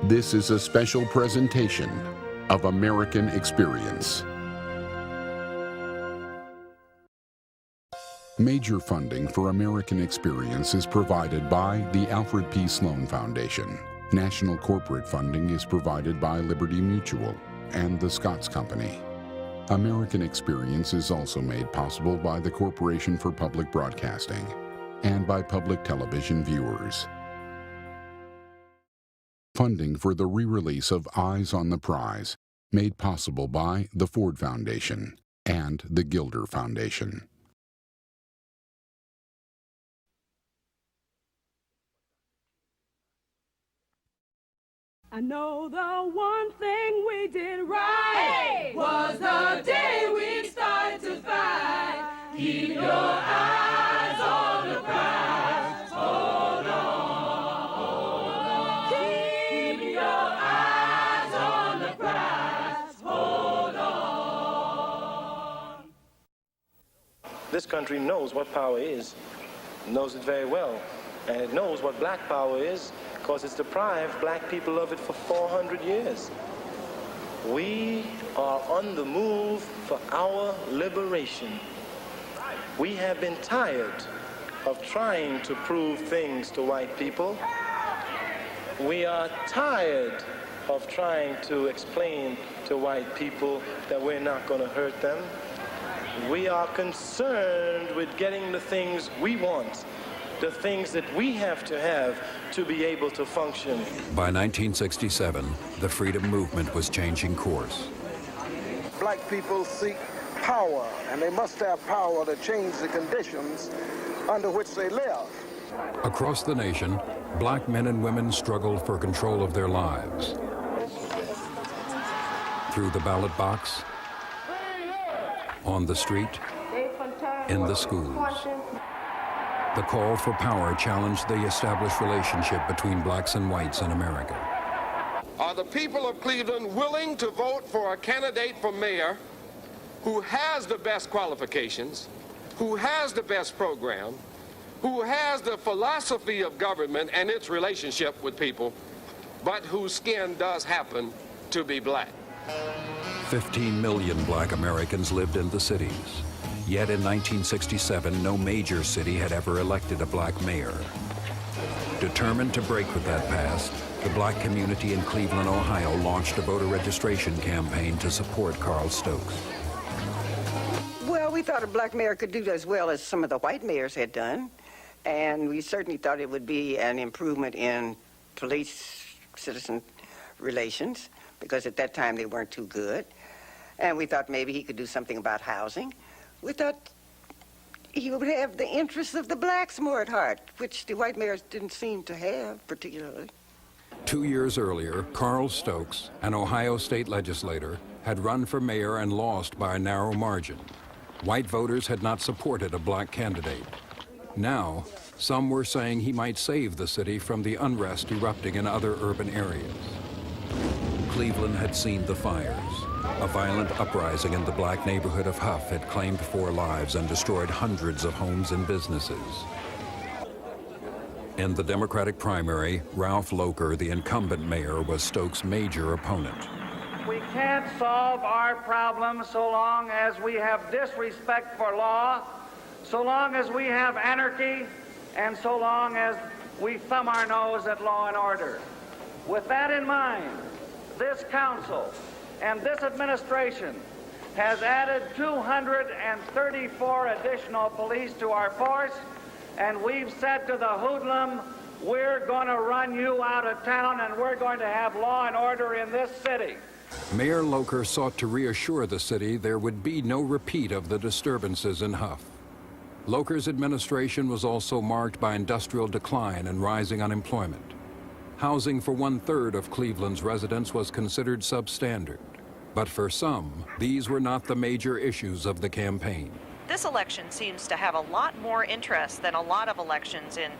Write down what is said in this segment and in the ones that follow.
This is a special presentation of American Experience. Major funding for American Experience is provided by the Alfred P. Sloan Foundation. National corporate funding is provided by Liberty Mutual and the Scotts Company. American Experience is also made possible by the Corporation for Public Broadcasting and by public television viewers. Funding for the re-release of Eyes on the Prize, made possible by the Ford Foundation and the Gilder Foundation. I know the one thing we did right was the day we started to fight. Keep your eyes on the prize. Hold on, hold on. Keep your eyes on the prize. Hold on. This country knows what power is, knows it very well, and it knows what black power is, because it's deprived black people of it for 400 years. We are on the move for our liberation. We have been tired of trying to prove things to white people. We are tired of trying to explain to white people that we're not going to hurt them. We are concerned with getting the things we want, the things that we have to be able to function. By 1967, the freedom movement was changing course. Black people seek power, and they must have power to change the conditions under which they live. Across the nation, black men and women struggled for control of their lives. Through the ballot box, on the street, in the schools. The call for power challenged the established relationship between blacks and whites in America. Are the people of Cleveland willing to vote for a candidate for mayor who has the best qualifications, who has the best program, who has the philosophy of government and its relationship with people, but whose skin does happen to be black? 15 million black Americans lived in the cities. Yet in 1967, no major city had ever elected a black mayor. Determined to break with that past, the black community in Cleveland, Ohio launched a voter registration campaign to support Carl Stokes. Well, we thought a black mayor could do as well as some of the white mayors had done, and we certainly thought it would be an improvement in police-citizen relations, because at that time they weren't too good. And we thought maybe he could do something about housing. We thought he would have the interests of the blacks more at heart, which the white mayors didn't seem to have particularly. 2 years earlier, Carl Stokes, an Ohio state legislator, had run for mayor and lost by a narrow margin. White voters had not supported a black candidate. Now, some were saying he might save the city from the unrest erupting in other urban areas. Cleveland had seen the fires. A violent uprising in the black neighborhood of Huff had claimed 4 lives and destroyed hundreds of homes and businesses. In the Democratic primary, Ralph Locher, the incumbent mayor, was Stokes' major opponent. We can't solve our problems so long as we have disrespect for law, so long as we have anarchy, and so long as we thumb our nose at law and order. With that in mind, this council and this administration has added 234 additional police to our force, and we've said to the hoodlum, we're going to run you out of town and we're going to have law and order in this city. Mayor Locher sought to reassure the city there would be no repeat of the disturbances in Huff. Locher's administration was also marked by industrial decline and rising unemployment. Housing for 1/3 of Cleveland's residents was considered substandard. But for some, these were not the major issues of the campaign. This election seems to have a lot more interest than a lot of elections in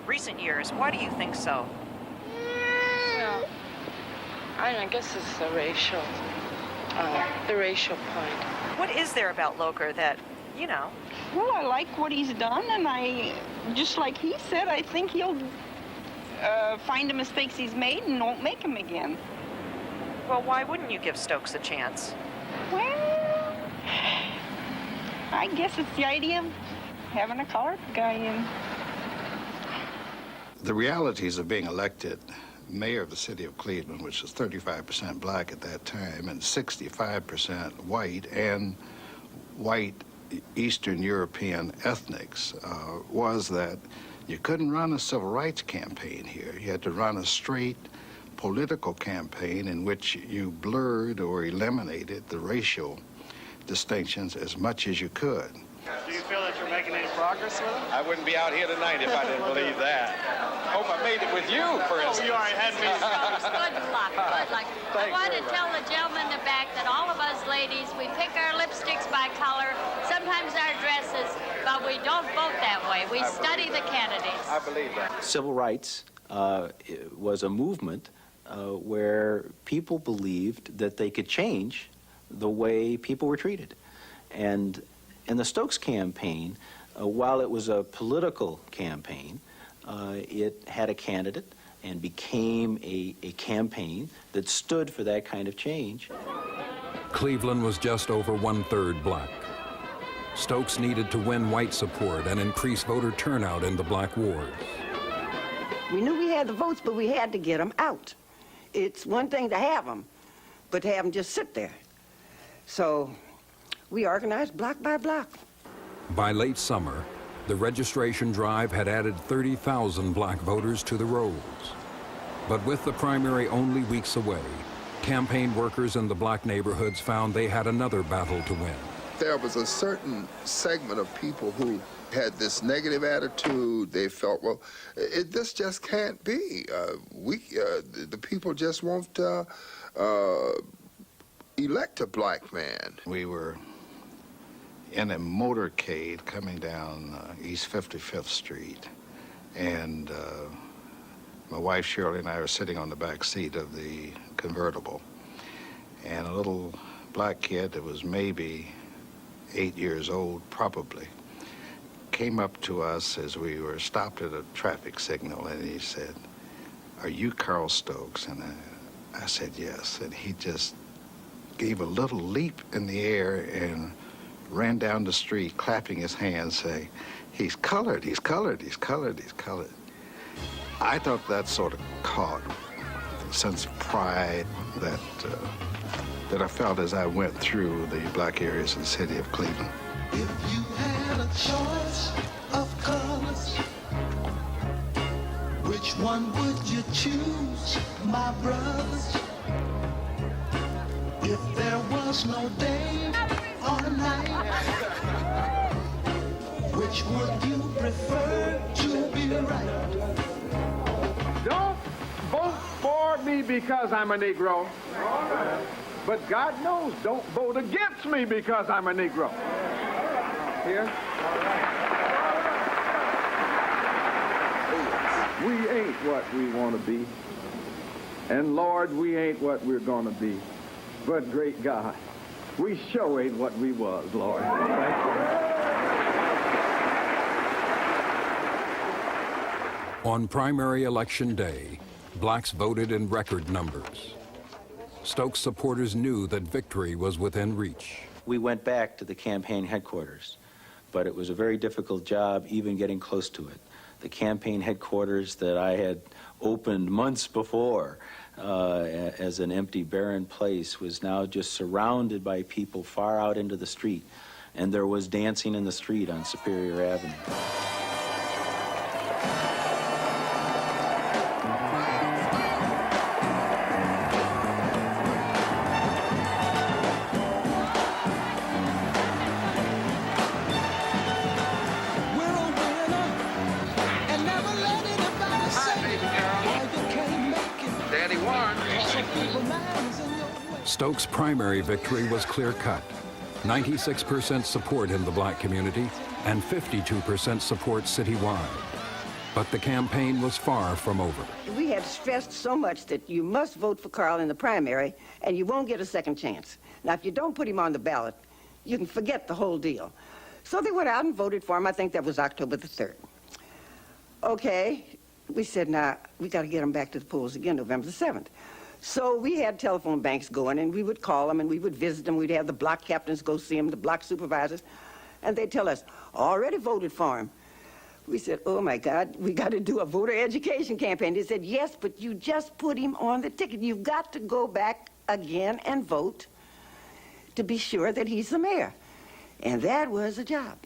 recent years. Why do you think so? Well, I guess it's the racial point. What is there about Locher that, you know? Well, I like what he's done, and just like he said, I think he'll find the mistakes he's made and won't make them again. Well, why wouldn't you give Stokes a chance? Well, I guess it's the idea of having a colored guy in. The realities of being elected mayor of the city of Cleveland, which was 35% black at that time and 65% white, and white Eastern European ethnics, was that you couldn't run a civil rights campaign here. You had to run a straight political campaign in which you blurred or eliminated the racial distinctions as much as you could. Do you feel that you're making any progress with him? I wouldn't be out here tonight if I didn't believe that. Hope I made it with you, for instance. You already had me. Good luck, good luck. I want to tell the gentleman in the back that all of us ladies, we pick our lipsticks by color, sometimes our dresses, but we don't vote that way. We study the candidates. I believe that. Civil rights was a movement where people believed that they could change the way people were treated. And in the Stokes campaign, while it was a political campaign, it had a candidate and became a campaign that stood for that kind of change. Cleveland was just over 1/3 black. Stokes needed to win white support and increase voter turnout in the black wards. We knew we had the votes, but we had to get them out. It's one thing to have them, but to have them just sit there. So we organized block by block. By late summer, the registration drive had added 30,000 black voters to the rolls. But with the primary only weeks away, campaign workers in the black neighborhoods found they had another battle to win. There was a certain segment of people who had this negative attitude. They felt, well, this just can't be. The people just won't elect a black man. We were in a motorcade coming down East 55th Street, and my wife Shirley and I were sitting on the back seat of the convertible, and a little black kid that was maybe 8 years old, probably, came up to us as we were stopped at a traffic signal, and he said, "Are you Carl Stokes?" And I said, "Yes." And he just gave a little leap in the air and ran down the street clapping his hands, saying, "He's colored, he's colored, he's colored, he's colored." I thought that sort of caught the sense of pride that I felt as I went through the black areas of the city of Cleveland. If you had a choice of colors, which one would you choose, my brothers? If there was no day or night, which would you prefer to be right? Don't vote for me because I'm a Negro. But God knows, don't vote against me because I'm a Negro. Here? We ain't what we want to be. And Lord, we ain't what we're going to be. But great God, we sure ain't what we was, Lord. Thank you. On primary election day, blacks voted in record numbers. Stokes supporters knew that victory was within reach. We went back to the campaign headquarters, but it was a very difficult job even getting close to it. The campaign headquarters that I had opened months before as an empty, barren place was now just surrounded by people far out into the street, and there was dancing in the street on Superior Avenue. Stokes' primary victory was clear-cut. 96% support in the black community and 52% support citywide. But the campaign was far from over. We had stressed so much that you must vote for Carl in the primary and you won't get a second chance. Now, if you don't put him on the ballot, you can forget the whole deal. So they went out and voted for him. I think that was October the 3rd. Okay, We said, now, we got to get them back to the polls again November the 7th. So we had telephone banks going, and we would call them, and we would visit them. We'd have the block captains go see them, the block supervisors, and they'd tell us, already voted for him. We said, oh, my God, we got to do a voter education campaign. They said, yes, but you just put him on the ticket. You've got to go back again and vote to be sure that he's the mayor. And that was a job.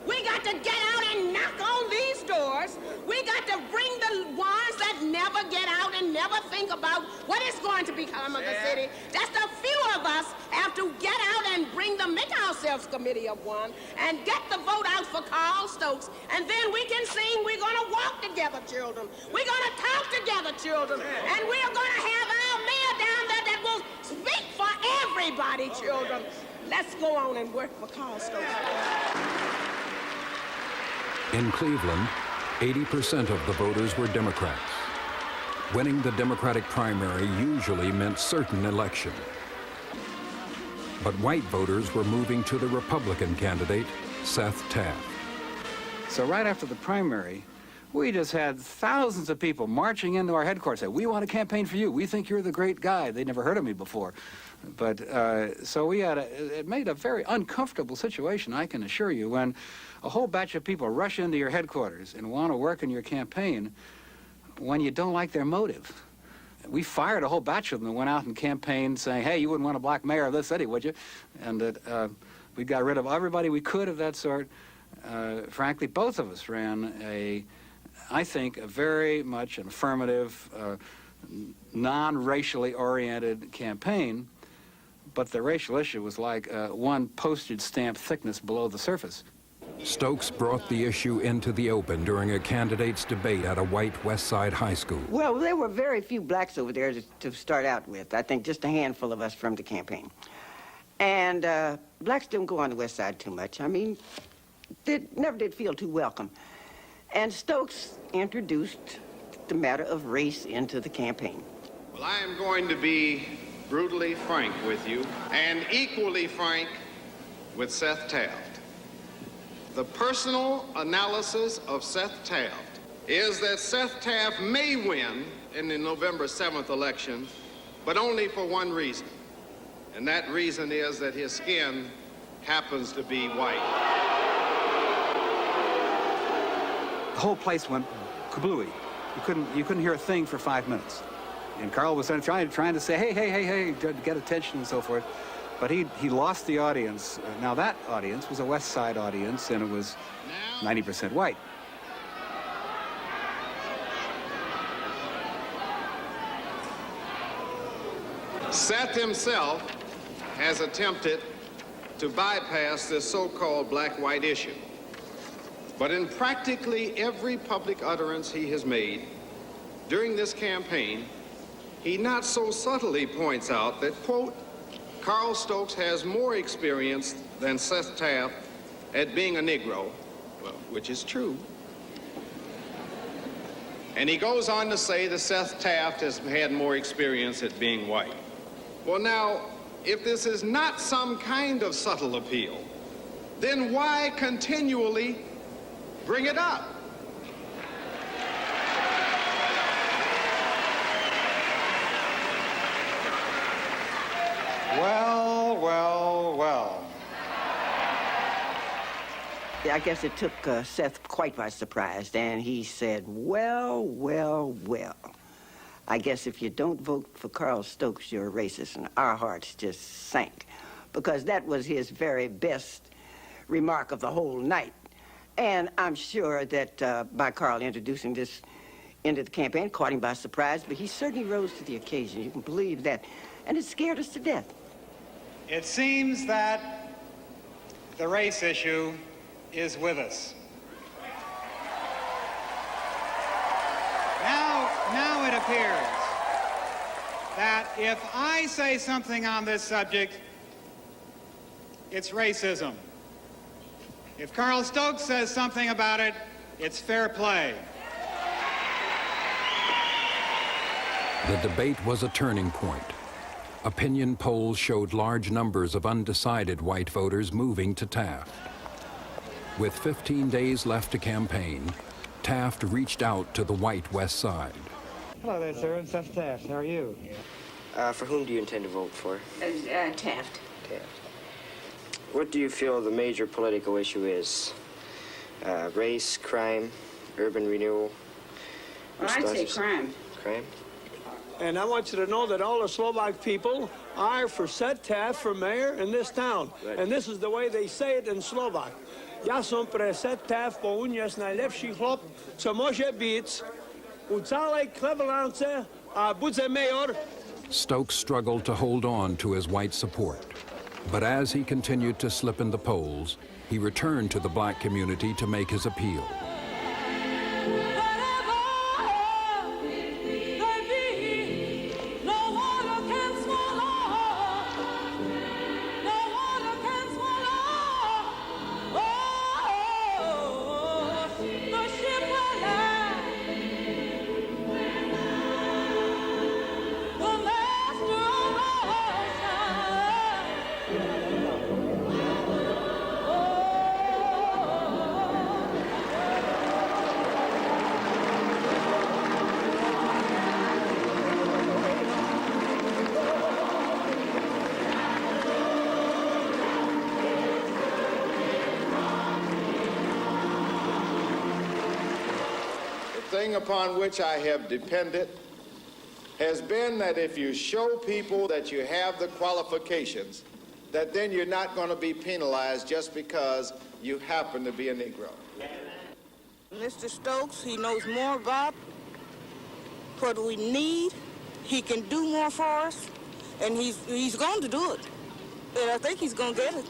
We got to get out and knock on these doors. We got to bring the ones that never get out and never think about what is going to become of the city. Just a few of us have to get out and make ourselves committee of one and get the vote out for Carl Stokes. And then we can sing, we're going to walk together, children. We're going to talk together, children. And we're going to have our mayor down there that will speak for everybody, children. Let's go on and work for Carl Stokes. In Cleveland, 80% of the voters were Democrats. Winning the Democratic primary usually meant certain election. But white voters were moving to the Republican candidate, Seth Taft. So right after the primary, we just had thousands of people marching into our headquarters saying, we want to campaign for you. We think you're the great guy. They'd never heard of me before. But so we had it made a very uncomfortable situation, I can assure you, when a whole batch of people rush into your headquarters and want to work in your campaign when you don't like their motive. We fired a whole batch of them and went out and campaigned saying, hey, you wouldn't want a black mayor of this city, would you? And we got rid of everybody we could of that sort. Frankly, both of us ran I think, a very much an affirmative, non-racially oriented campaign, but the racial issue was like one postage stamp thickness below the surface. Stokes brought the issue into the open during a candidates' debate at a white West Side high school. Well, there were very few blacks over there to start out with. I think just a handful of us from the campaign. And blacks didn't go on the West Side too much. I mean, they never did feel too welcome. And Stokes introduced the matter of race into the campaign. Well, I am going to be brutally frank with you, and equally frank with Seth Taft. The personal analysis of Seth Taft is that Seth Taft may win in the November 7th election, but only for one reason. And that reason is that his skin happens to be white. The whole place went kablooey. You couldn't hear a thing for 5 minutes. And Carl was trying to say, hey, to get attention and so forth. But he lost the audience. Now that audience was a West Side audience, and it was 90% white. Seth himself has attempted to bypass this so-called black-white issue. But in practically every public utterance he has made during this campaign, he not so subtly points out that, quote, Carl Stokes has more experience than Seth Taft at being a Negro, well, which is true. And he goes on to say that Seth Taft has had more experience at being white. Well, now, if this is not some kind of subtle appeal, then why continually bring it up? Well. I guess it took Seth quite by surprise, and he said, well. I guess if you don't vote for Carl Stokes, you're a racist, and our hearts just sank, because that was his very best remark of the whole night. And I'm sure that by Carl introducing this into the campaign, caught him by surprise, but he certainly rose to the occasion. You can believe that. And it scared us to death. It seems that the race issue is with us. Now it appears that if I say something on this subject, it's racism. If Carl Stokes says something about it, it's fair play. The debate was a turning point. Opinion polls showed large numbers of undecided white voters moving to Taft. With 15 days left to campaign, Taft reached out to the white West Side. Hello there, sir. It's Seth Taft. How are you? For whom do you intend to vote for? Taft. Taft. What do you feel the major political issue is? Race, crime, urban renewal? Well, I'd say crime. Crime? And I want you to know that all the Slovak people are for Seth Taft for mayor in this town. Good. And this is the way they say it in Slovak. Ja som pre Seth Taft pounias najlepší chlop, co môže byť. U celej Clevelance a bude mayor. Stokes struggled to hold on to his white support. But as he continued to slip in the polls, he returned to the black community to make his appeal. Thing upon which I have depended has been that if you show people that you have the qualifications, that then you're not going to be penalized just because you happen to be a Negro. Mr. Stokes, he knows more about what we need. He can do more for us, and he's going to do it. And I think he's going to get it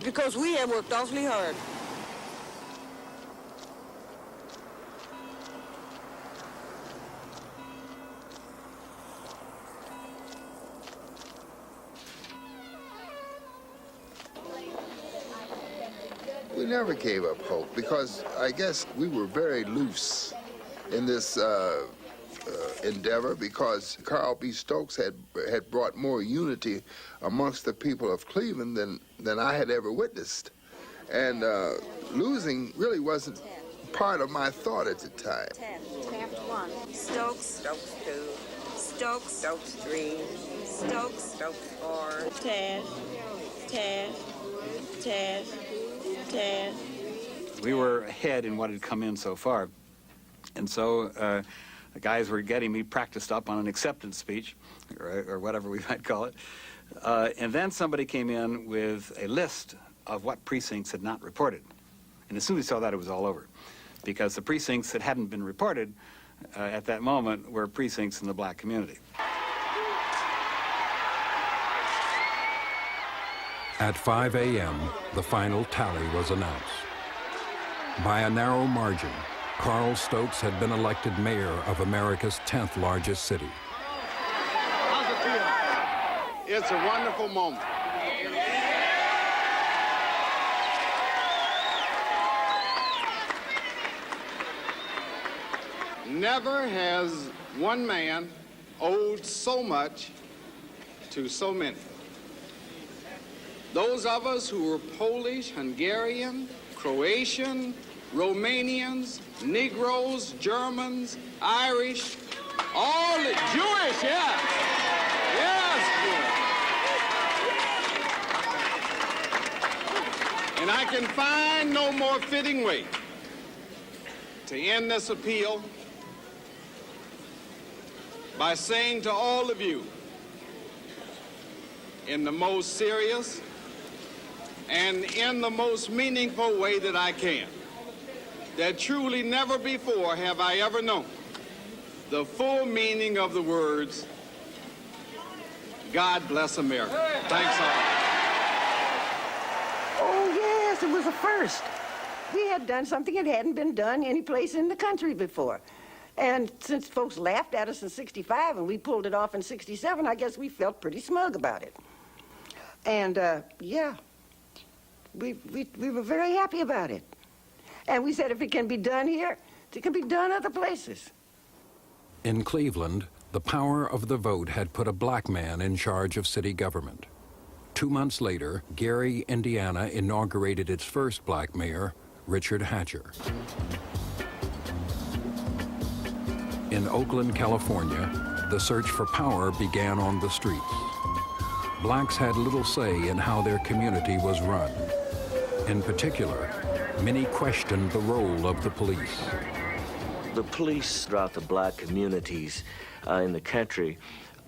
because we have worked awfully hard. We never gave up hope because I guess we were very loose in this endeavor because Carl B. Stokes had brought more unity amongst the people of Cleveland than I had ever witnessed. And losing really wasn't part of my thought at the time. Taft 1. Stokes. Stokes 2. Stokes. Stokes 3. Stokes. Stokes 4. Taft. Taft. Taft. We were ahead in what had come in so far. And so the guys were getting me practiced up on an acceptance speech, or whatever we might call it. And then somebody came in with a list of what precincts had not reported. And as soon as we saw that, it was all over. Because the precincts that hadn't been reported at that moment were precincts in the black community. At 5 a.m., the final tally was announced. By a narrow margin, Carl Stokes had been elected mayor of America's 10th largest city. How's it feel? It's a wonderful moment. Never has one man owed so much to so many. Those of us who were Polish, Hungarian, Croatian, Romanians, Negroes, Germans, Irish, all Jewish, yeah. Yes, Jewish. And I can find no more fitting way to end this appeal by saying to all of you, in the most serious and in the most meaningful way that I can, that truly never before have I ever known the full meaning of the words, God bless America. Thanks all. Oh, yes, it was a first. We had done something that hadn't been done any place in the country before. And since folks laughed at us in '65 and we pulled it off in '67, I guess we felt pretty smug about it. And, yeah, we were very happy about it. And we said if it can be done here, it can be done other places. In Cleveland, the power of the vote had put a black man in charge of city government. 2 months later, Gary, Indiana inaugurated its first black mayor, Richard Hatcher. In Oakland, California, the search for power began on the streets. Blacks had little say in how their community was run. In particular, many questioned the role of the police. The police throughout the black communities in the country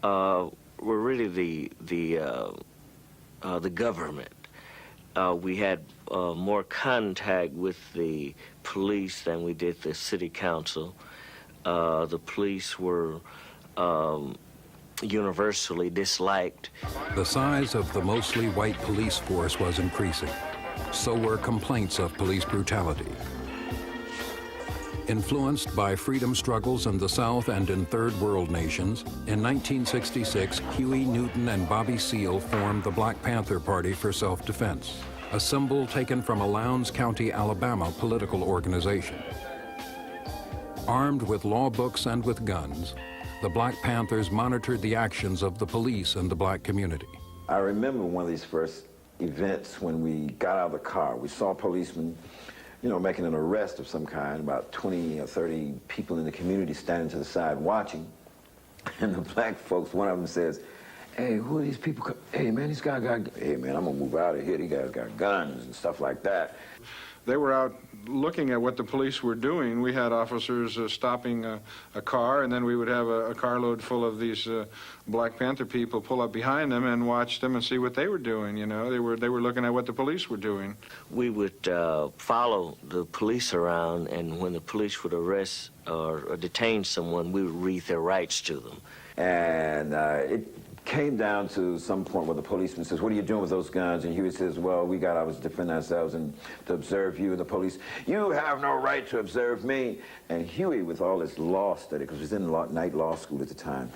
were really the government. We had more contact with the police than we did the city council. The police were universally disliked. The size of the mostly white police force was increasing. So were complaints of police brutality. Influenced by freedom struggles in the South and in third world nations, in 1966, Huey Newton and Bobby Seale formed the Black Panther Party for Self-Defense, a symbol taken from a Lowndes County, Alabama political organization. Armed with law books and with guns, the Black Panthers monitored the actions of the police in the black community. I remember one of these first events when we got out of the car. We saw policemen, making an arrest of some kind, about 20 or 30 people in the community standing to the side watching. And the black folks, one of them says, "Hey, who are these people? Hey, man, these guys got, hey, man, I'm gonna move out of here. These guys got guns and stuff like that." They were out looking at what the police were doing. We had officers stopping a car, and then we would have a carload full of these Black Panther people pull up behind them and watch them and see what they were doing. They were looking at what the police were doing. We would follow the police around, and when the police would arrest or detain someone, we would read their rights to them. And it came down to some point where the policeman says, "What are you doing with those guns?" And Huey says, "Well, we got ours to defend ourselves and to observe you." And the police, "You have no right to observe me." And Huey, with all his law study, because he was in night law school at the time,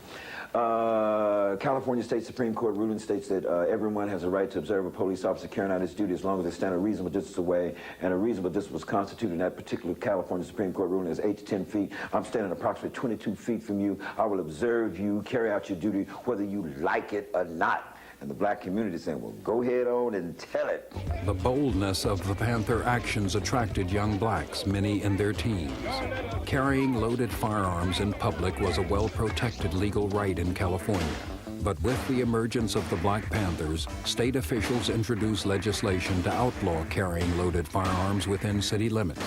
California State Supreme Court ruling states that everyone has a right to observe a police officer carrying out his duty as long as they stand a reasonable distance away, and a reasonable distance was constituted in that particular California Supreme Court ruling is 8 to 10 feet. I'm standing approximately 22 feet from you. I will observe you, carry out your duty, whether you like it or not. And the black community saying, "Well, go ahead on and tell it." The boldness of the Panther actions attracted young blacks, many in their teens. Carrying loaded firearms in public was a well-protected legal right in California. But with the emergence of the Black Panthers, state officials introduced legislation to outlaw carrying loaded firearms within city limits.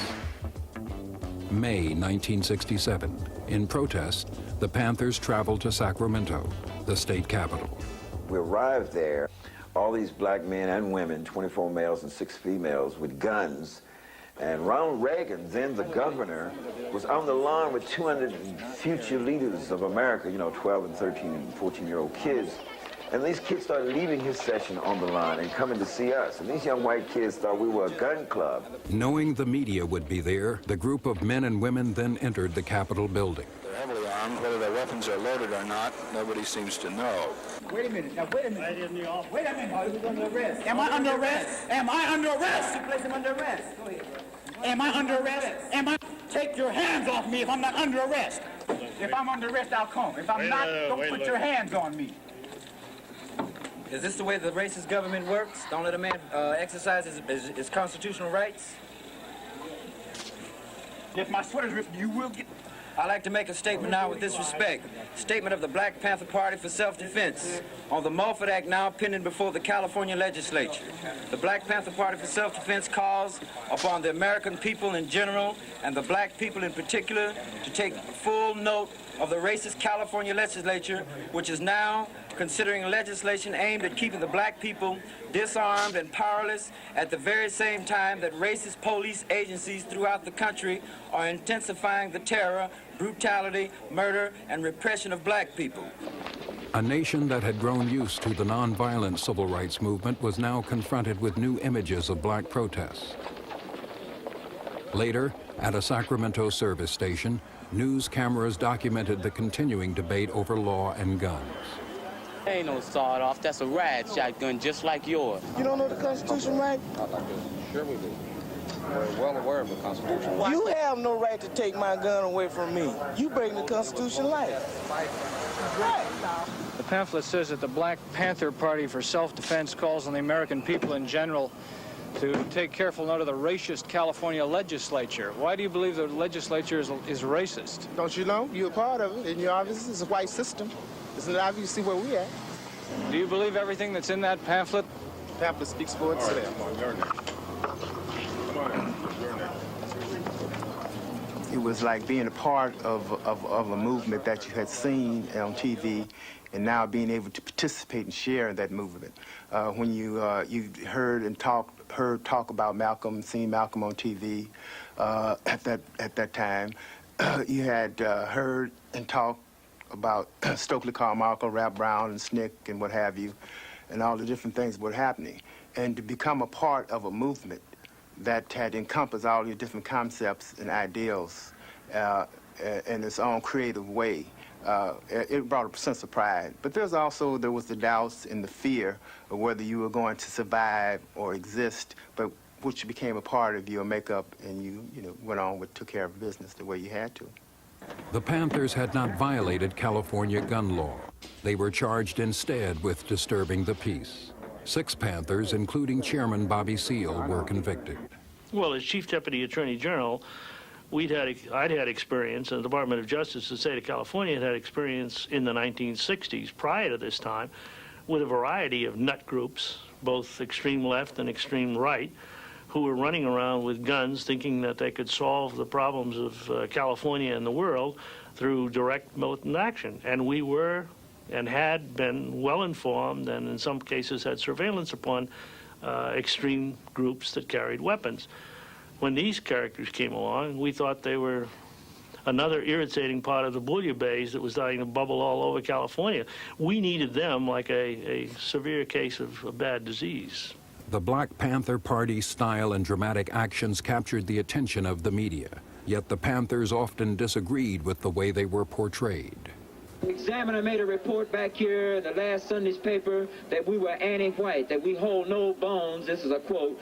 May 1967. In protest, the Panthers traveled to Sacramento, the state capital. We arrived there, all these black men and women, 24 males and 6 females with guns. And Ronald Reagan, then the governor, was on the lawn with 200 future leaders of America, 12 and 13 and 14-year-old kids. And these kids started leaving his session on the lawn and coming to see us. And these young white kids thought we were a gun club. Knowing the media would be there, the group of men and women then entered the Capitol building. They're heavily armed. Whether their weapons are loaded or not, nobody seems to know. Wait a minute. Now, wait a minute. Wait a minute. Are you under arrest? Am I under arrest? Am I under arrest? You place him under arrest. Go ahead. Am I under arrest? Take your hands off me if I'm not under arrest. If I'm under arrest, I'll come. If I'm not, don't put your hands on me. Is this the way the racist government works? Don't let a man exercise his constitutional rights? If my sweater's ripped, you will get... I'd like to make a statement now with this respect. Statement of the Black Panther Party for Self-Defense on the Mulford Act now pending before the California legislature. The Black Panther Party for Self-Defense calls upon the American people in general and the black people in particular to take full note of the racist California legislature, which is now considering legislation aimed at keeping the black people disarmed and powerless at the very same time that racist police agencies throughout the country are intensifying the terror, brutality, murder, and repression of black people. A nation that had grown used to the nonviolent civil rights movement was now confronted with new images of black protests. Later, at a Sacramento service station, news cameras documented the continuing debate over law and guns. Ain't no sawed off. That's a rad shotgun just like yours. You don't know the Constitution, right? Sure we do. We're well aware of the Constitution. You have no right to take my gun away from me. You break the Constitution right. The pamphlet says that the Black Panther Party for Self-Defense calls on the American people in general to take careful note of the racist California legislature. Why do you believe the legislature is racist? Don't you know? You're a part of it, and you're obviously, it's a white system. It's not obvious to see where we at. Do you believe everything that's in that pamphlet? The pamphlet speaks for itself. It was like being a part of a movement that you had seen on TV, and now being able to participate and share in that movement. When you heard talk about Malcolm, seen Malcolm on TV at that time, you had heard and talked about Stokely Carmichael, Rap Brown, and SNCC, and what have you, and all the different things that were happening. And to become a part of a movement that had encompassed all your different concepts and ideals in its own creative way, it brought a sense of pride. But there was the doubts and the fear of whether you were going to survive or exist, but which became a part of your makeup, and you went on took care of business the way you had to. The Panthers had not violated California gun law. They were charged instead with disturbing the peace. 6 Panthers, including Chairman Bobby Seale, were convicted. Well, as Chief Deputy Attorney General, I'd had experience, and the Department of Justice, the state of California, had experience in the 1960s, prior to this time, with a variety of nut groups, both extreme left and extreme right, who were running around with guns thinking that they could solve the problems of California and the world through direct militant action. And we were and had been well informed, and in some cases had surveillance upon extreme groups that carried weapons. When these characters came along, we thought they were another irritating part of the bouillabaisse that was starting to bubble all over California. We needed them like a severe case of a bad disease. The Black Panther Party's style and dramatic actions captured the attention of the media, yet the Panthers often disagreed with the way they were portrayed. The Examiner made a report back here in the last Sunday's paper that we were anti-white, that we hold no bones, this is a quote,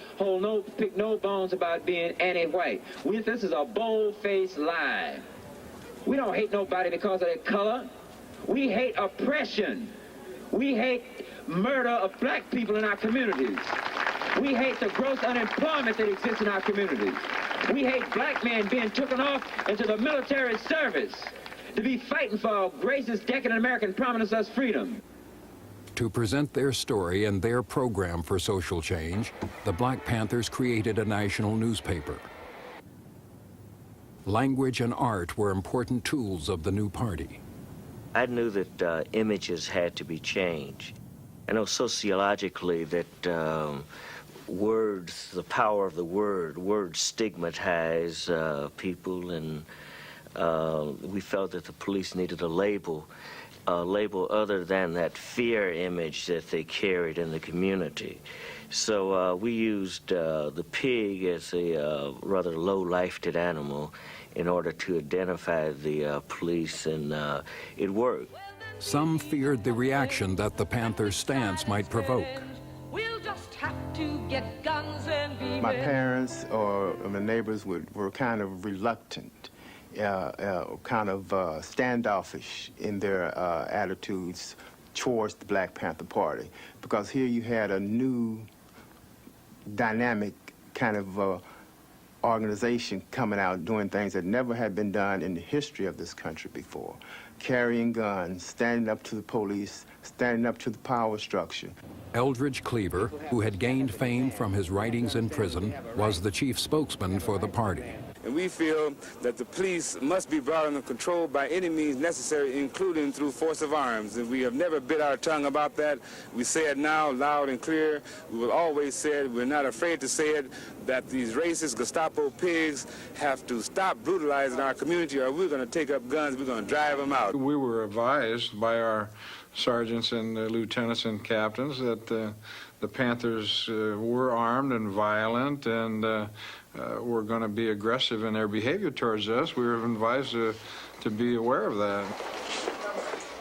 pick no bones about being anti-white. This is a bold-faced lie. We don't hate nobody because of their color. We hate oppression. We hate murder of black people in our communities. We hate the gross unemployment that exists in our communities. We hate black men being taken off into the military service to be fighting for racist, decadent American promising us freedom. To present their story and their program for social change, the Black Panthers created a national newspaper. Language and art were important tools of the new party. I knew that images had to be changed. I know sociologically that words, the power of the words stigmatize people, and we felt that the police needed a label other than that fear image that they carried in the community. So we used the pig as a rather low-lifted animal in order to identify the police, and it worked. Some feared the reaction that the Panthers' stance might provoke. We'll just have to get guns and be My parents or my neighbors were kind of reluctant, kind of standoffish in their attitudes towards the Black Panther Party, because here you had a new dynamic kind of organization coming out doing things that never had been done in the history of this country before. Carrying guns, standing up to the police, standing up to the power structure. Eldridge Cleaver, who had gained fame from his writings in prison, was the chief spokesman for the party. And we feel that the police must be brought under control by any means necessary, including through force of arms. And we have never bit our tongue about that. We say it now loud and clear. We will always say it. We're not afraid to say it, that these racist Gestapo pigs have to stop brutalizing our community, or we're going to take up guns, we're going to drive them out. We were advised by our sergeants and lieutenants and captains that the Panthers were armed and violent and were going to be aggressive in their behavior towards us. We were advised to be aware of that.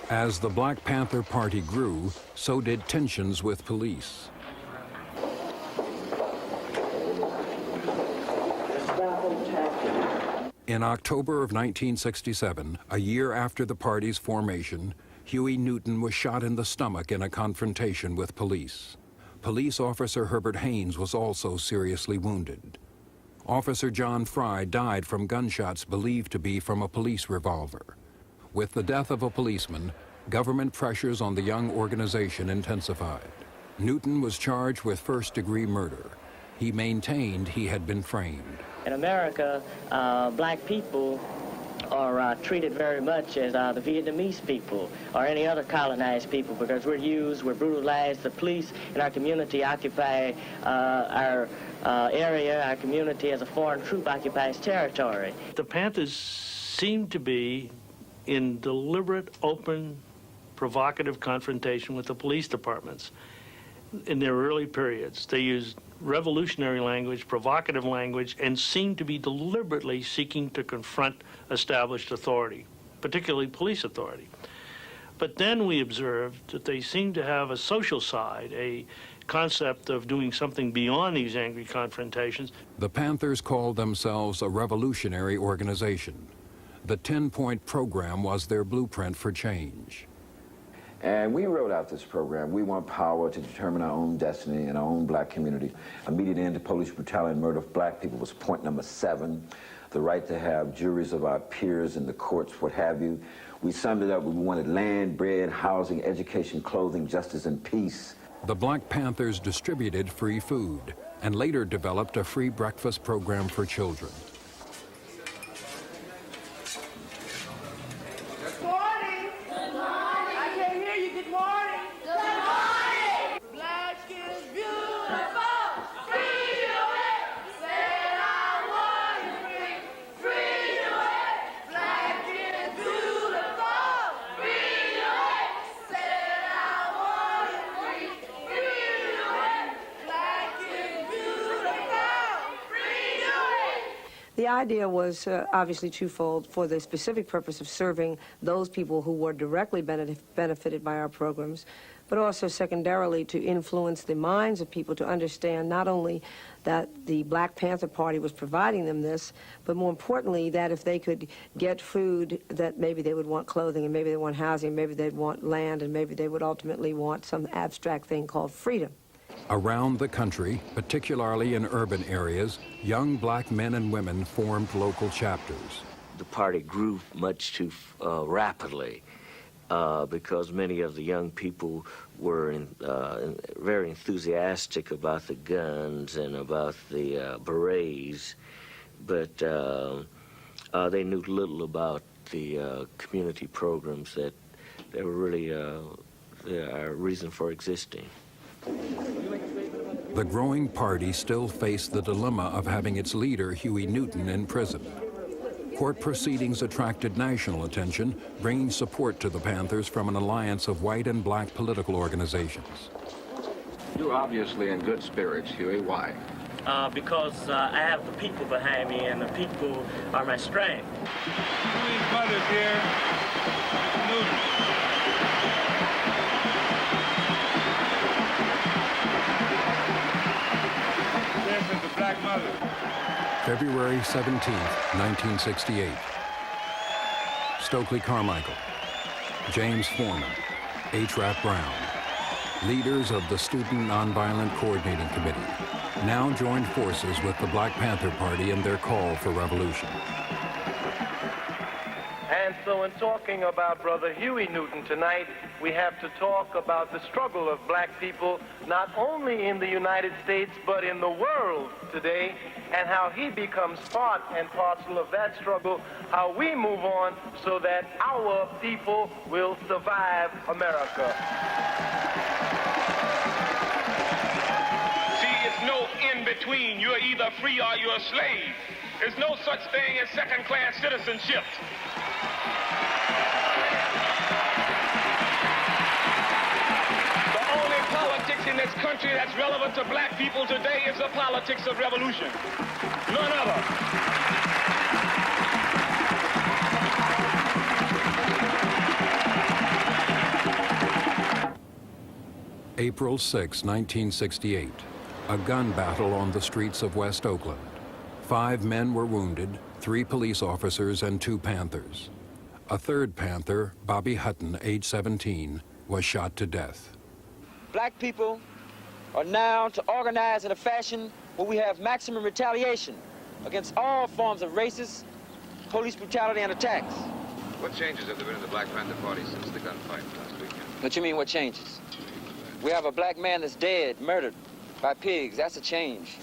As the Black Panther Party grew, so did tensions with police. In October of 1967, a year after the party's formation, Huey Newton was shot in the stomach in a confrontation with police. Police officer Herbert Haynes was also seriously wounded. Officer John Fry died from gunshots believed to be from a police revolver. With the death of a policeman, government pressures on the young organization intensified. Newton was charged with first-degree murder. He maintained he had been framed. In America, black people are treated very much as the Vietnamese people or any other colonized people, because we're brutalized. The police in our community occupy our area. Our community as a foreign troop occupies territory. The Panthers seem to be in deliberate, open, provocative confrontation with the police departments in their early periods. They used revolutionary language, provocative language, and seemed to be deliberately seeking to confront established authority, particularly police authority. But then we observed that they seemed to have a social side, a concept of doing something beyond these angry confrontations. The Panthers called themselves a revolutionary organization. The 10-point program was their blueprint for change. And we wrote out this program. We want power to determine our own destiny in our own black community. Immediate end to police brutality and murder of black people was point number 7. The right to have juries of our peers in the courts, what have you. We summed it up. We wanted land, bread, housing, education, clothing, justice, and peace. The Black Panthers distributed free food and later developed a free breakfast program for children. The idea was obviously twofold, for the specific purpose of serving those people who were directly benefited by our programs, but also secondarily to influence the minds of people to understand not only that the Black Panther Party was providing them this, but more importantly that if they could get food, that maybe they would want clothing, and maybe they want housing, and maybe they'd want land, and maybe they would ultimately want some abstract thing called freedom. Around the country, particularly in urban areas, young black men and women formed local chapters. The party grew much too rapidly because many of the young people were very enthusiastic about the guns and about the berets, but they knew little about the community programs that were really our reason for existing. The growing party still faced the dilemma of having its leader, Huey Newton, in prison. Court proceedings attracted national attention, bringing support to the Panthers from an alliance of white and black political organizations. You're obviously in good spirits, Huey. Why? Because I have the people behind me, and the people are my strength. Huey's mother's here. Newton. Black mother. February 17, 1968. Stokely Carmichael, James Foreman, H. Rap Brown, leaders of the Student Nonviolent Coordinating Committee, now joined forces with the Black Panther Party in their call for revolution. And so in talking about Brother Huey Newton tonight, we have to talk about the struggle of black people, not only in the United States, but in the world today, and how he becomes part and parcel of that struggle, how we move on so that our people will survive America. See, it's no in-between. You're either free or you're a slave. There's no such thing as second-class citizenship. Politics in this country that's relevant to black people today is the politics of revolution. None other. April 6, 1968. A gun battle on the streets of West Oakland. 5 men were wounded, 3 police officers and 2 Panthers. A third Panther, Bobby Hutton, age 17, was shot to death. Black people are now to organize in a fashion where we have maximum retaliation against all forms of racist, police brutality, and attacks. What changes have there been in the Black Panther Party since the gunfight last weekend? What you mean, what changes? We have a black man that's dead, murdered by pigs. That's a change.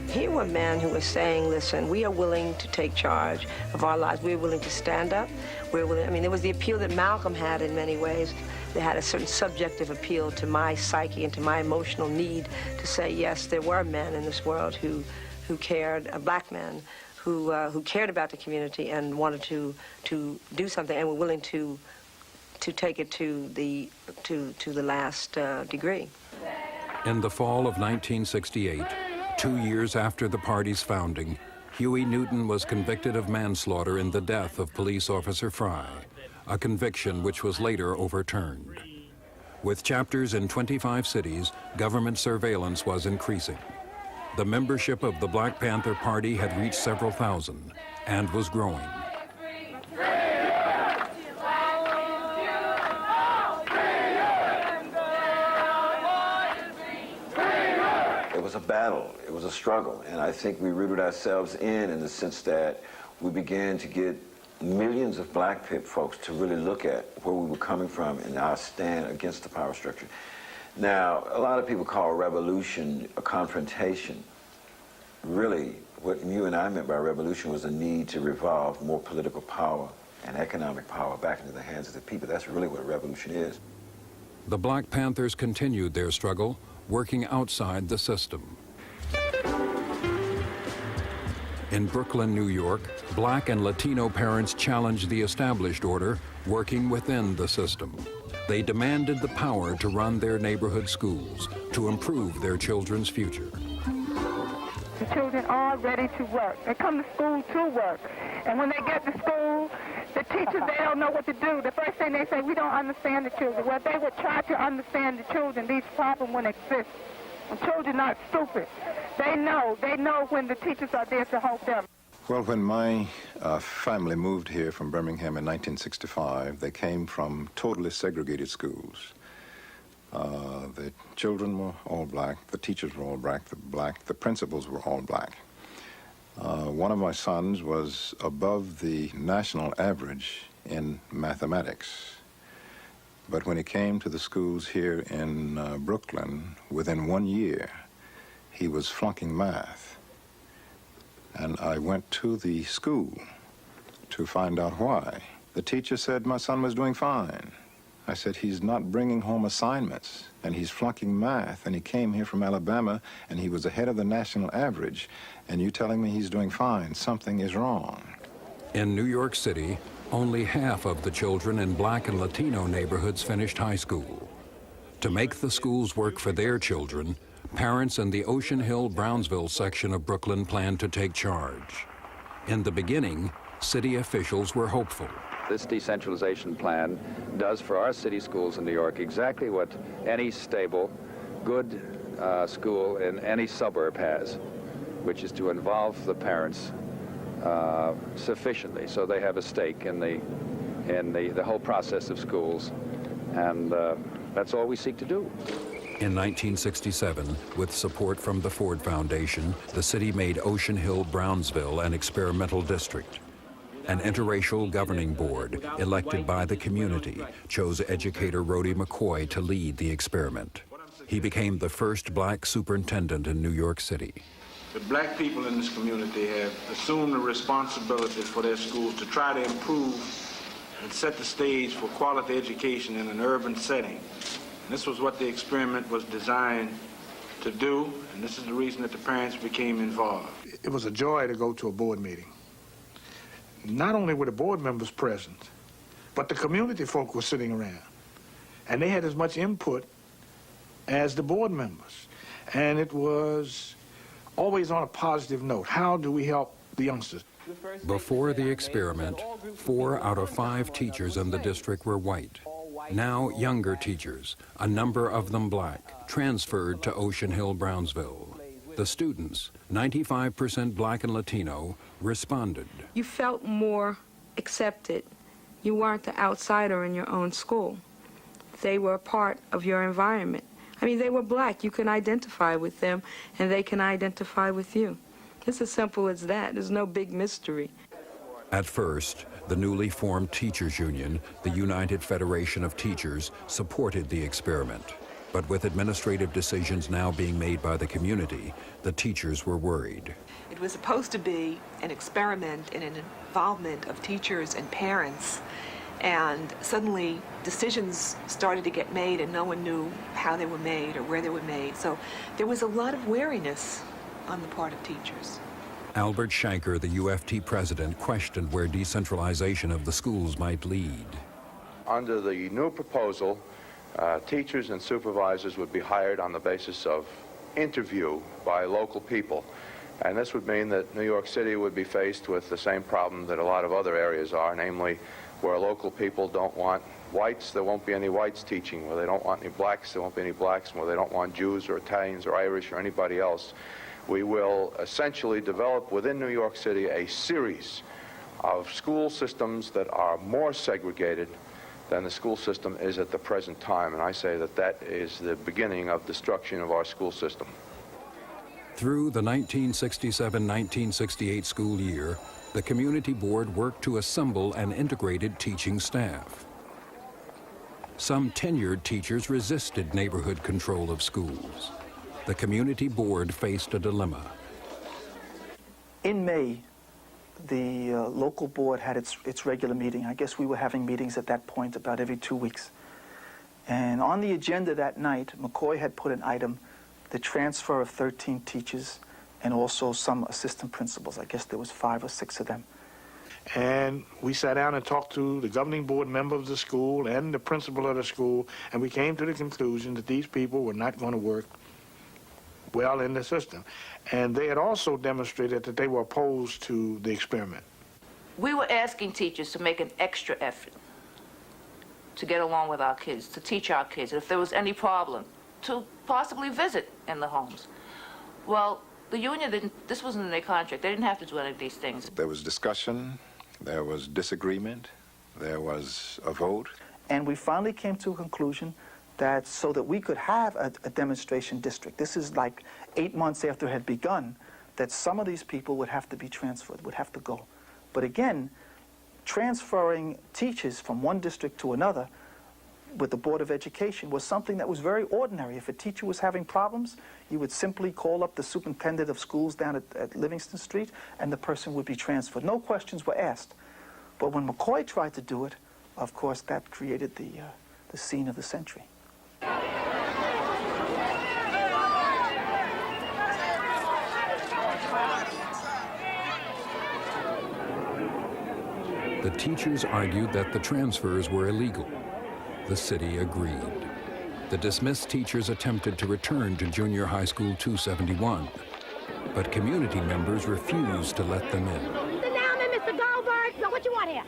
Here were men who were saying, listen, we are willing to take charge of our lives. We're willing to stand up. We're willing, I mean, there was the appeal that Malcolm had in many ways. They had a certain subjective appeal to my psyche and to my emotional need to say, yes, there were men in this world who cared, black men, who cared about the community and wanted to do something and were willing to take it to the last degree. In the fall of 1968, 2 years after the party's founding, Huey Newton was convicted of manslaughter in the death of police officer Fry, a conviction which was later overturned. With chapters in 25 cities, government surveillance was increasing. The membership of the Black Panther Party had reached several thousand and was growing. It was a battle, it was a struggle, and I think we rooted ourselves in the sense that we began to get millions of black folks to really look at where we were coming from and our stand against the power structure. Now, a lot of people call revolution a confrontation. Really, what you and I meant by revolution was a need to revolve more political power and economic power back into the hands of the people. That's really what a revolution is. The Black Panthers continued their struggle, working outside the system. In Brooklyn, New York, black and Latino parents challenged the established order, working within the system. They demanded the power to run their neighborhood schools, to improve their children's future. The children are ready to work. They come to school to work. And when they get to school, the teachers, they don't know what to do. The first thing they say, we don't understand the children. Well, they would try to understand the children. These problems wouldn't exist. The children are not stupid. They know when the teachers are there to help them. Well, when my family moved here from Birmingham in 1965, they came from totally segregated schools. The children were all black, the teachers were all black, the principals were all black. One of my sons was above the national average in mathematics. But when he came to the schools here in Brooklyn, within 1 year, he was flunking math. And I went to the school to find out why. The teacher said my son was doing fine. I said, he's not bringing home assignments, and he's flunking math, and he came here from Alabama, and he was ahead of the national average, and you telling me he's doing fine? Something is wrong. In New York City, only half of the children in black and Latino neighborhoods finished high school. To make the schools work for their children, parents in the Ocean Hill-Brownsville section of Brooklyn planned to take charge. In the beginning, city officials were hopeful. This decentralization plan does for our city schools in New York exactly what any stable, good school in any suburb has, which is to involve the parents sufficiently so they have a stake in the whole process of schools, and that's all we seek to do. In 1967, with support from the Ford Foundation, the city made Ocean Hill-Brownsville an experimental district. An interracial governing board, elected by the community, chose educator Rhodey McCoy to lead the experiment. He became the first black superintendent in New York City. The black people in this community have assumed the responsibility for their schools to try to improve and set the stage for quality education in an urban setting. And this was what the experiment was designed to do, and this is the reason that the parents became involved. It was a joy to go to a board meeting. Not only were the board members present, but the community folk were sitting around. And they had as much input as the board members. And it was always on a positive note. How do we help the youngsters? Before the experiment, 4 out of 5 teachers in the district were white. Now younger teachers, a number of them black, transferred to Ocean Hill-Brownsville. The students, 95% black and Latino, responded. You felt more accepted. You weren't the outsider in your own school. They were a part of your environment. I mean, they were black. You can identify with them, and they can identify with you. It's as simple as that. There's no big mystery. At first, the newly formed teachers union, the United Federation of Teachers, supported the experiment. But with administrative decisions now being made by the community, the teachers were worried. It was supposed to be an experiment and an involvement of teachers and parents, and suddenly decisions started to get made and no one knew how they were made or where they were made. So there was a lot of wariness on the part of teachers. Albert Shanker, the UFT president, questioned where decentralization of the schools might lead. Under the new proposal, teachers and supervisors would be hired on the basis of interview by local people. And this would mean that New York City would be faced with the same problem that a lot of other areas are, namely where local people don't want whites, there won't be any whites teaching. Where they don't want any blacks, there won't be any blacks. Where they don't want Jews or Italians or Irish or anybody else. We will essentially develop within New York City a series of school systems that are more segregated than the school system is at the present time. And I say that that is the beginning of destruction of our school system. Through the 1967-1968 school year, the Community Board worked to assemble an integrated teaching staff. Some tenured teachers resisted neighborhood control of schools. The Community Board faced a dilemma. In May, the local board had its regular meeting. I guess we were having meetings at that point about every 2 weeks. And on the agenda that night, McCoy had put an item, the transfer of 13 teachers and also some assistant principals. I guess there was 5 or 6 of them. And we sat down and talked to the governing board member of the school and the principal of the school, and we came to the conclusion that these people were not going to work well in the system. And they had also demonstrated that they were opposed to the experiment. We were asking teachers to make an extra effort to get along with our kids, to teach our kids, if there was any problem, to possibly visit in the homes. Well, the union didn't, this wasn't in their contract. They didn't have to do any of these things. There was discussion, there was disagreement, there was a vote. And we finally came to a conclusion that so that we could have a demonstration district, this is like 8 months after it had begun, that some of these people would have to be transferred, would have to go. But again, transferring teachers from one district to another with the Board of Education was something that was very ordinary. If a teacher was having problems, you would simply call up the superintendent of schools down at Livingston Street, and the person would be transferred. No questions were asked. But when McCoy tried to do it, of course, that created the scene of the century. The teachers argued that the transfers were illegal. The city agreed. The dismissed teachers attempted to return to Junior High School 271, but community members refused to let them in. Sit down there, Mr. Goldberg. So what you want here?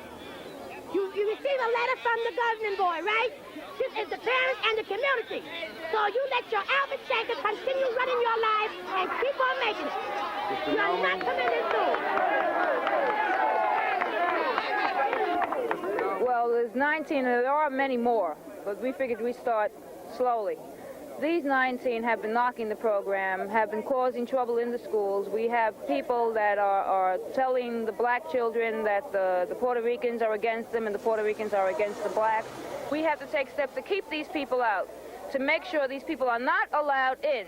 You receive a letter from the governing board, right? This is the parents and the community. So you let your Albert Shanker continue running your life and keep on making it. You are not coming in soon. Well, there's 19, and there are many more, but we figured we'd start slowly. These 19 have been knocking the program, have been causing trouble in the schools. We have people that are telling the black children that the Puerto Ricans are against them and the Puerto Ricans are against the blacks. We have to take steps to keep these people out, to make sure these people are not allowed in,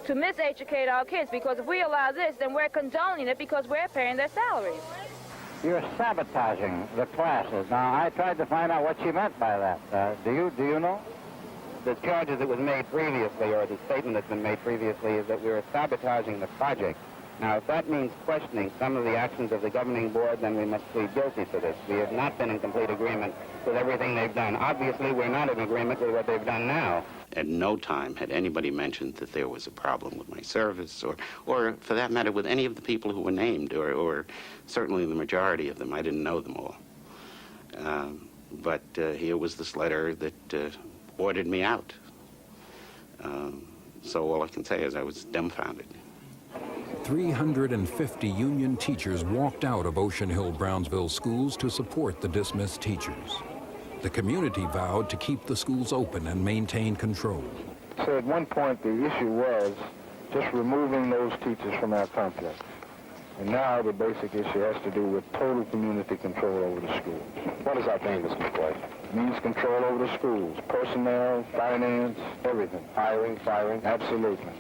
to miseducate our kids, because if we allow this, then we're condoning it because we're paying their salaries. You're sabotaging the classes. Now, I tried to find out what she meant by that. Do you know? The charges that was made previously, or the statement that's been made previously, is that we were sabotaging the project. Now, if that means questioning some of the actions of the governing board, then we must plead guilty to this. We have not been in complete agreement with everything they've done. Obviously, we're not in agreement with what they've done now. At no time had anybody mentioned that there was a problem with my service, or for that matter, with any of the people who were named, or certainly the majority of them. I didn't know them all. But here was this letter that ordered me out. So all I can say is I was dumbfounded. 350 union teachers walked out of Ocean Hill-Brownsville schools to support the dismissed teachers. The community vowed to keep the schools open and maintain control. So at one point the issue was just removing those teachers from our complex. And now the basic issue has to do with total community control over the schools. What does that mean, Mr. McCoy? It means control over the schools, personnel, finance, everything. Hiring, firing, absolutely.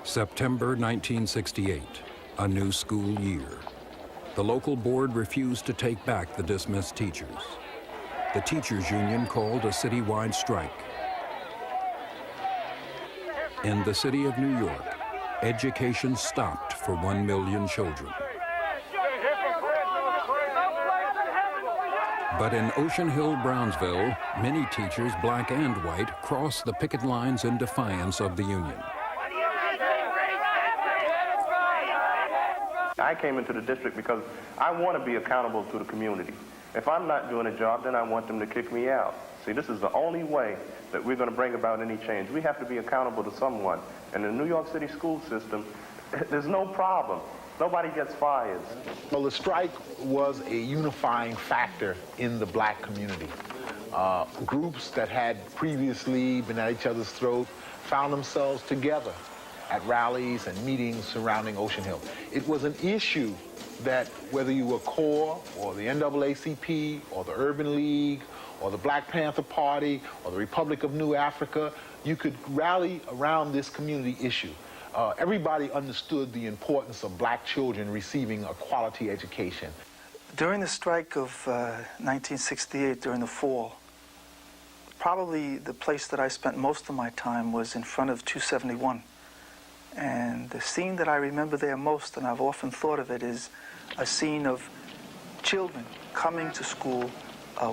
September 1968, a new school year. The local board refused to take back the dismissed teachers. The teachers' union called a citywide strike. In the city of New York, education stopped for 1 million children. But in Ocean Hill-Brownsville, many teachers, black and white, crossed the picket lines in defiance of the union. I came into the district because I want to be accountable to the community. If I'm not doing a job, then I want them to kick me out. See, this is the only way that we're going to bring about any change. We have to be accountable to someone. And in the New York City school system, there's no problem. Nobody gets fired. Well, the strike was a unifying factor in the black community. Groups that had previously been at each other's throat found themselves together at rallies and meetings surrounding Ocean Hill. It was an issue that whether you were CORE or the NAACP or the Urban League or the Black Panther Party or the Republic of New Africa, you could rally around this community issue. Everybody understood the importance of black children receiving a quality education. During the strike of 1968, during the fall, probably the place that I spent most of my time was in front of 271. And the scene that I remember there most, and I've often thought of it, is a scene of children coming to school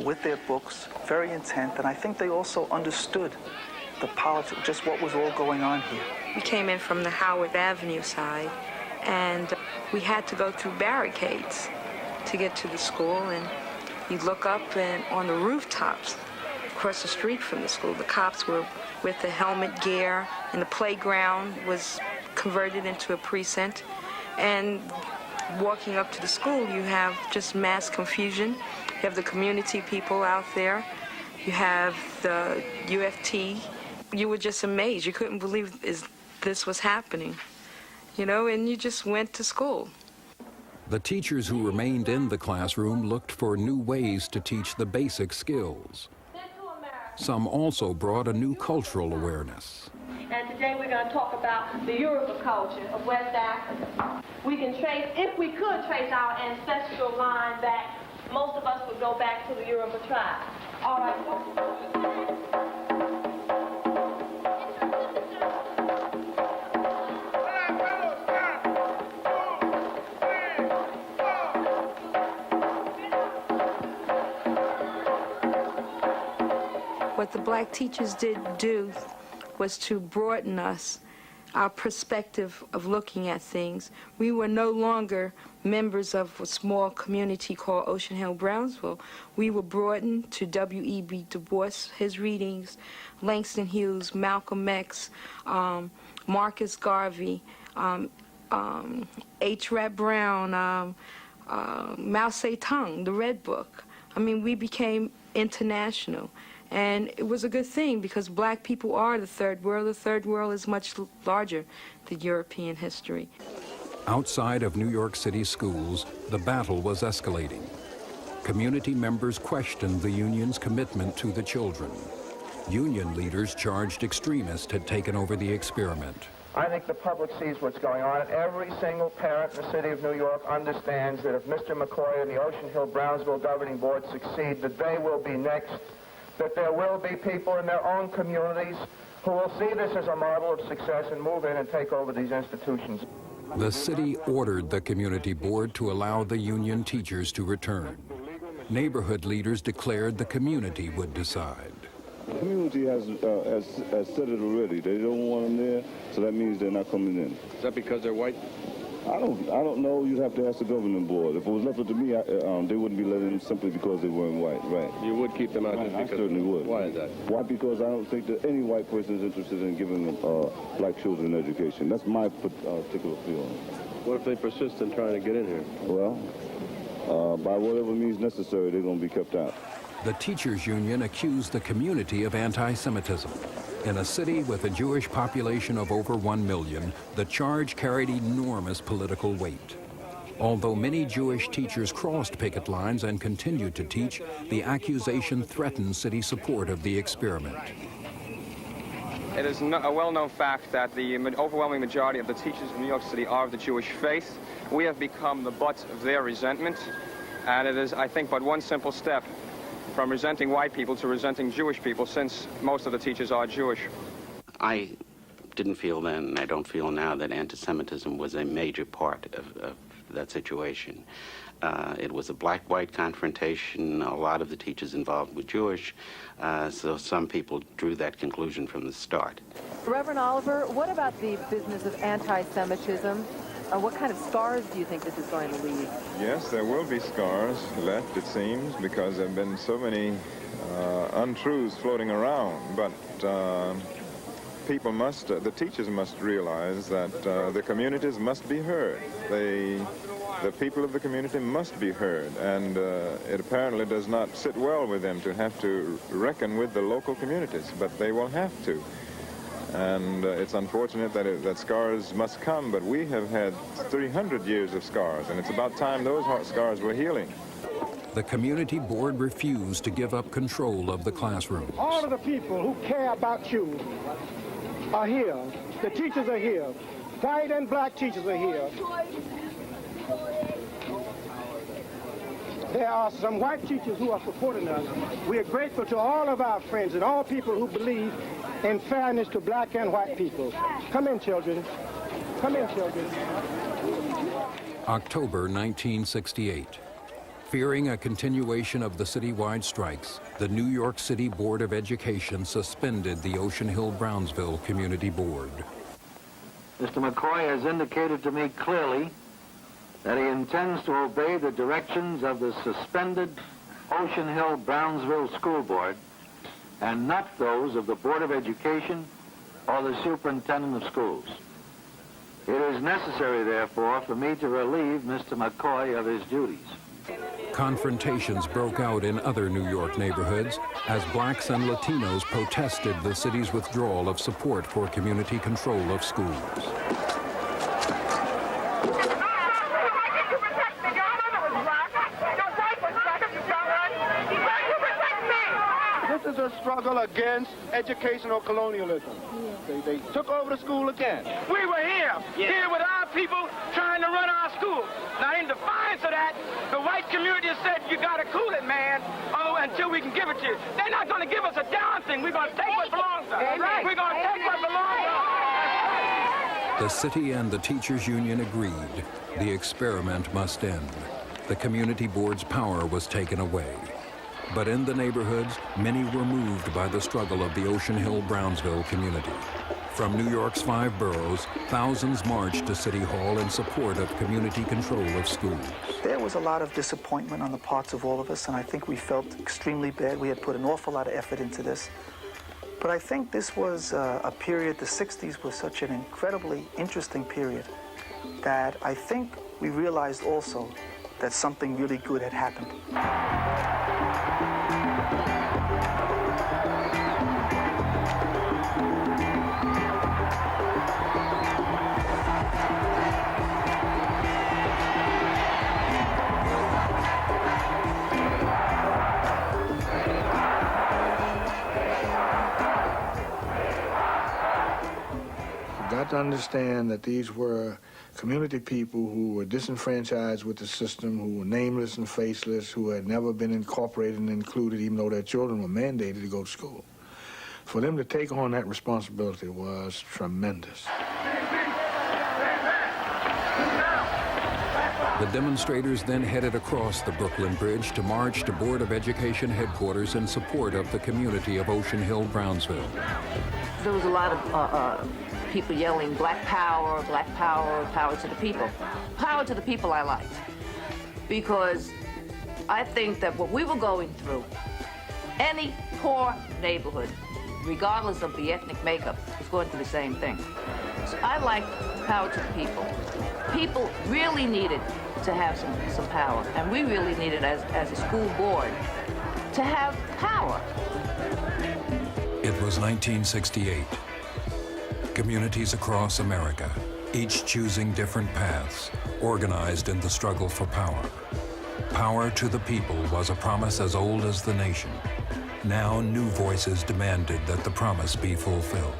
with their books, very intent, and I think they also understood the politics, just what was all going on here. We came in from the Howard Avenue side, and we had to go through barricades to get to the school, and you'd look up, and on the rooftops across the street from the school, the cops were with the helmet gear, and the playground was converted into a precinct. And walking up to the school, you have just mass confusion. You have the community people out there. You have the UFT. You were just amazed. You couldn't believe this was happening, you know, and you just went to school. The teachers who remained in the classroom looked for new ways to teach the basic skills. Some also brought a new cultural awareness. And today we're going to talk about the Yoruba culture of West Africa. We can trace, if we could trace our ancestral line back, most of us would go back to the Yoruba tribe. All right. What the black teachers did do was to broaden us, our perspective of looking at things. We were no longer members of a small community called Ocean Hill-Brownsville. We were broadened to W.E.B. Du Bois, his readings, Langston Hughes, Malcolm X, Marcus Garvey, H. Rap Brown, Mao Zedong, the Red Book. I mean, we became international. And it was a good thing because black people are the third world. The third world is much larger than European history. Outside of New York City schools, the battle was escalating. Community members questioned the union's commitment to the children. Union leaders charged extremists had taken over the experiment. I think the public sees what's going on. Every single parent in the city of New York understands that if Mr. McCoy and the Ocean Hill-Brownsville governing board succeed, that they will be next, that there will be people in their own communities who will see this as a model of success and move in and take over these institutions. The city ordered the community board to allow the union teachers to return. Neighborhood leaders declared the community would decide. The community has said it already. They don't want them there, so that means they're not coming in. Is that because they're white? I don't know. You'd have to ask the governing board. If it was left up to me, they wouldn't be letting them simply because they weren't white, right? You would keep them out? Right, I certainly would. Why is that? Why? Because I don't think that any white person is interested in giving black children education. That's my particular feeling. What if they persist in trying to get in here? Well, by whatever means necessary, they're going to be kept out. The teachers' union accused the community of anti-Semitism. In a city with a Jewish population of over 1 million, the charge carried enormous political weight. Although many Jewish teachers crossed picket lines and continued to teach, the accusation threatened city support of the experiment. It is a well-known fact that the overwhelming majority of the teachers in New York City are of the Jewish faith. We have become the butt of their resentment, and it is, I think, but one simple step from resenting white people to resenting Jewish people, since most of the teachers are Jewish. I didn't feel then, and I don't feel now, that anti-Semitism was a major part of that situation. It was a black-white confrontation. A lot of the teachers involved were Jewish, so some people drew that conclusion from the start. Reverend Oliver, what about the business of anti-Semitism? What kind of scars do you think this is going to leave? Yes, there will be scars left, it seems, because there have been so many untruths floating around. But the teachers must realize that the communities must be heard. The people of the community must be heard, and it apparently does not sit well with them to have to reckon with the local communities, but they will have to. And it's unfortunate that scars must come, but we have had 300 years of scars, and it's about time those scars were healing. The community board refused to give up control of the classrooms. All of the people who care about you are here. The teachers are here. White and black teachers are here. There are some white teachers who are supporting us. We are grateful to all of our friends and all people who believe in fairness to black and white people. Come in, children. Come in, children. October 1968. Fearing a continuation of the citywide strikes, the New York City Board of Education suspended the Ocean Hill-Brownsville Community Board. Mr. McCoy has indicated to me clearly that he intends to obey the directions of the suspended Ocean Hill-Brownsville School Board and not those of the Board of Education or the Superintendent of Schools. It is necessary, therefore, for me to relieve Mr. McCoy of his duties. Confrontations broke out in other New York neighborhoods as blacks and Latinos protested the city's withdrawal of support for community control of schools. This is a struggle against educational colonialism. They took over the school again. We were here with our people trying to run our school. Now, in defiance of that, the white community has said, you got to cool it, man, until we can give it to you. They're not going to give us a darn thing. We're going to take what belongs to us. Right. We're going to take what belongs to us. The city and the teachers' union agreed. The experiment must end. The community board's power was taken away. But in the neighborhoods, many were moved by the struggle of the Ocean Hill-Brownsville community. From New York's 5 boroughs, thousands marched to City Hall in support of community control of schools. There was a lot of disappointment on the parts of all of us, and I think we felt extremely bad. We had put an awful lot of effort into this. But I think this was a period, the 60s was such an incredibly interesting period that I think we realized also that something really good had happened. Got to understand that these were community people who were disenfranchised with the system, who were nameless and faceless, who had never been incorporated and included, even though their children were mandated to go to school. For them to take on that responsibility was tremendous. The demonstrators then headed across the Brooklyn Bridge to march to Board of Education headquarters in support of the community of Ocean Hill-Brownsville. There was a lot of people yelling black power, power to the people. Power to the people I like. Because I think that what we were going through, any poor neighborhood, regardless of the ethnic makeup, is going through the same thing. So I like power to the people. People really needed to have some power, and we really needed as a school board to have power. It was 1968. Communities across America, each choosing different paths, organized in the struggle for power. Power to the people was a promise as old as the nation. Now new voices demanded that the promise be fulfilled.